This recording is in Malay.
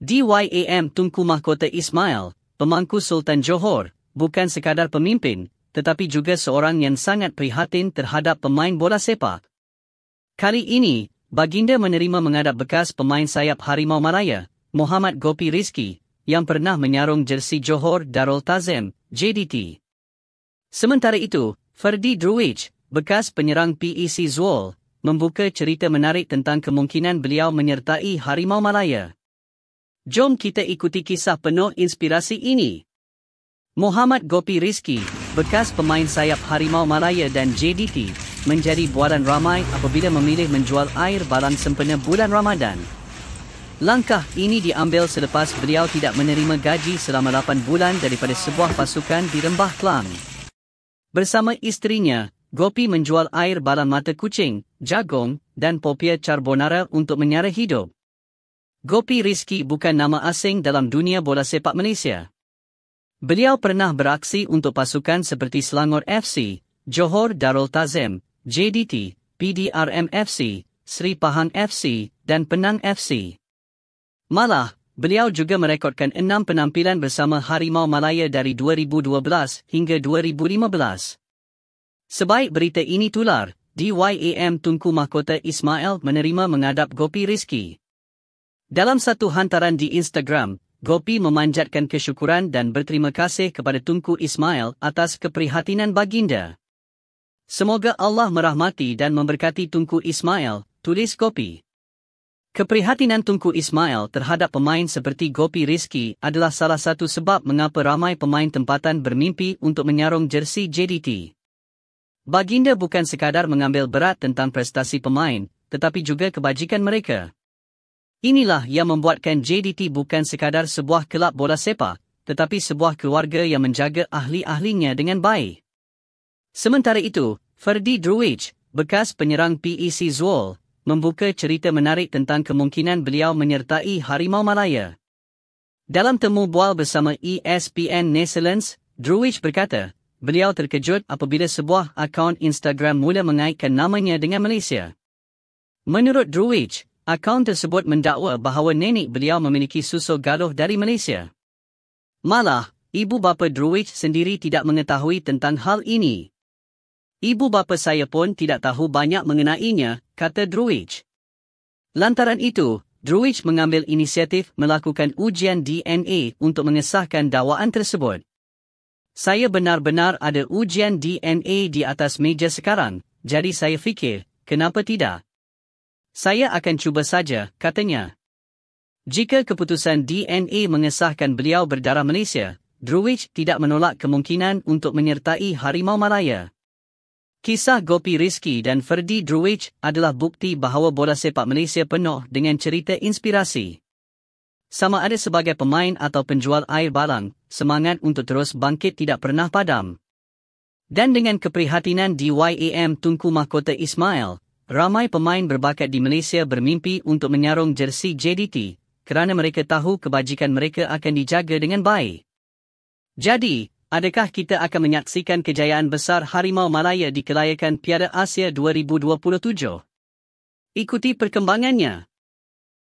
DYAM Tunku Mahkota Ismail, pemangku Sultan Johor, bukan sekadar pemimpin, tetapi juga seorang yang sangat prihatin terhadap pemain bola sepak. Kali ini, baginda menerima menghadap bekas pemain sayap Harimau Malaya, Muhammad Gopi Rizki, yang pernah menyarung jersey Johor Darul Tazim, JDT. Sementara itu, Ferdi Druij, bekas penyerang PEC Zuol, membuka cerita menarik tentang kemungkinan beliau menyertai Harimau Malaya. Jom kita ikuti kisah penuh inspirasi ini. Muhammad Gopi Rizki, bekas pemain sayap Harimau Malaya dan JDT, menjadi bualan ramai apabila memilih menjual air balang sempena bulan Ramadan. Langkah ini diambil selepas beliau tidak menerima gaji selama 8 bulan daripada sebuah pasukan di Lembah Klang. Bersama isterinya, Gopi menjual air balang mata kucing, jagung, dan popia carbonara untuk menyara hidup. Gopi Rizki bukan nama asing dalam dunia bola sepak Malaysia. Beliau pernah beraksi untuk pasukan seperti Selangor FC, Johor Darul Tazim, JDT, PDRM FC, Seri Pahang FC, dan Penang FC. Malah, beliau juga merekodkan 6 penampilan bersama Harimau Malaya dari 2012 hingga 2015. Sebaik berita ini tular, DYAM Tunku Mahkota Ismail menerima menghadap Gopi Rizki. Dalam satu hantaran di Instagram, Gopi memanjatkan kesyukuran dan berterima kasih kepada Tunku Ismail atas keprihatinan baginda. Semoga Allah merahmati dan memberkati Tunku Ismail, tulis Gopi. Keprihatinan Tunku Ismail terhadap pemain seperti Gopi Rizki adalah salah satu sebab mengapa ramai pemain tempatan bermimpi untuk menyarung jersey JDT. Baginda bukan sekadar mengambil berat tentang prestasi pemain, tetapi juga kebajikan mereka. Inilah yang membuatkan JDT bukan sekadar sebuah kelab bola sepak, tetapi sebuah keluarga yang menjaga ahli-ahlinya dengan baik. Sementara itu, Ferdi Druij, bekas penyerang PEC Zuol, membuka cerita menarik tentang kemungkinan beliau menyertai Harimau Malaya. Dalam temu bual bersama ESPN Netherlands, Druij berkata, beliau terkejut apabila sebuah akaun Instagram mula mengaitkan namanya dengan Malaysia. Menurut Druij, akaun tersebut mendakwa bahawa nenek beliau memiliki susu galuh dari Malaysia. Malah, ibu bapa Druij sendiri tidak mengetahui tentang hal ini. Ibu bapa saya pun tidak tahu banyak mengenainya, kata Druij. Lantaran itu, Druij mengambil inisiatif melakukan ujian DNA untuk mengesahkan dakwaan tersebut. Saya benar-benar ada ujian DNA di atas meja sekarang, jadi saya fikir, kenapa tidak? Saya akan cuba saja, katanya. Jika keputusan DNA mengesahkan beliau berdarah Malaysia, Druij tidak menolak kemungkinan untuk menyertai Harimau Malaya. Kisah Gopi Rizki dan Ferdi Druij adalah bukti bahawa bola sepak Malaysia penuh dengan cerita inspirasi. Sama ada sebagai pemain atau penjual air balang, semangat untuk terus bangkit tidak pernah padam. Dan dengan keprihatinan DYAM Tunku Mahkota Ismail, ramai pemain berbakat di Malaysia bermimpi untuk menyarung jersey JDT, kerana mereka tahu kebajikan mereka akan dijaga dengan baik. Jadi, adakah kita akan menyaksikan kejayaan besar Harimau Malaya di kelayakan Piala Asia 2027? Ikuti perkembangannya.